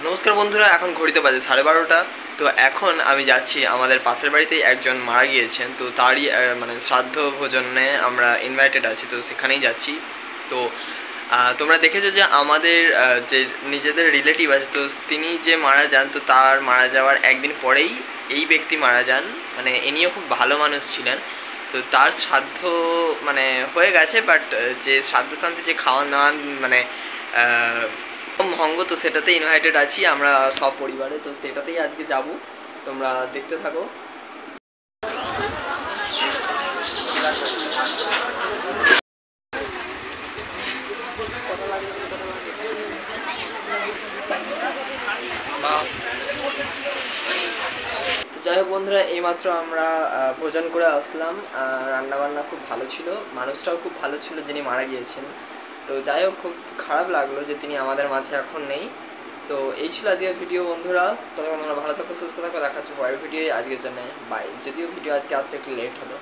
নমস্কার বন্ধুরা, এখন ঘড়িতে বাজে 12:30। তো এখন আমি যাচ্ছি আমাদের পাশের বাড়িতেই একজন মারা গিয়েছেন, তো তারই মানে শ্রাদ্ধ ভোজনে আমরা ইনভাইটেড আছি, তো সেখানেই যাচ্ছি। তো তোমরা দেখেছো যে আমাদের যে নিজেদের রিলেটিভ আছে, তো তিনি যে মারা যান, তো তার মারা যাওয়ার একদিন পরেই এই ব্যক্তি মারা যান। মানে ইনিও খুব ভালো মানুষ ছিলেন। তো তার শ্রাদ্ধ মানে হয়ে গেছে, বাট যে শ্রাদ্ধ শান্তি যে খাওয়া দাওয়া মানে মহঙ্গ, তো সেটাতে ইনভাইটেড আছি আমরা সব পরিবারে, তো সেটাতেই আজকে যাব। তোমরা দেখতে থাকো। যাই হোক বন্ধুরা, এইমাত্র আমরা ভোজন করে আসলাম। রান্নাবান্না খুব ভালো ছিল, মানুষটাও খুব ভালো ছিল যিনি মারা গিয়েছেন। তো যাই হোক, খুব খারাপ লাগলো যে তিনি আমাদের মাঝে এখন নেই। তো এই ছিল আজকের ভিডিও বন্ধুরা। ততক্ষণ তোমরা ভালো থাকো, সুস্থ থাকো, দেখা হচ্ছে পরের ভিডিও। আজকের জন্য বাই। যদিও ভিডিও আজকে আসতে একটু লেট হলো।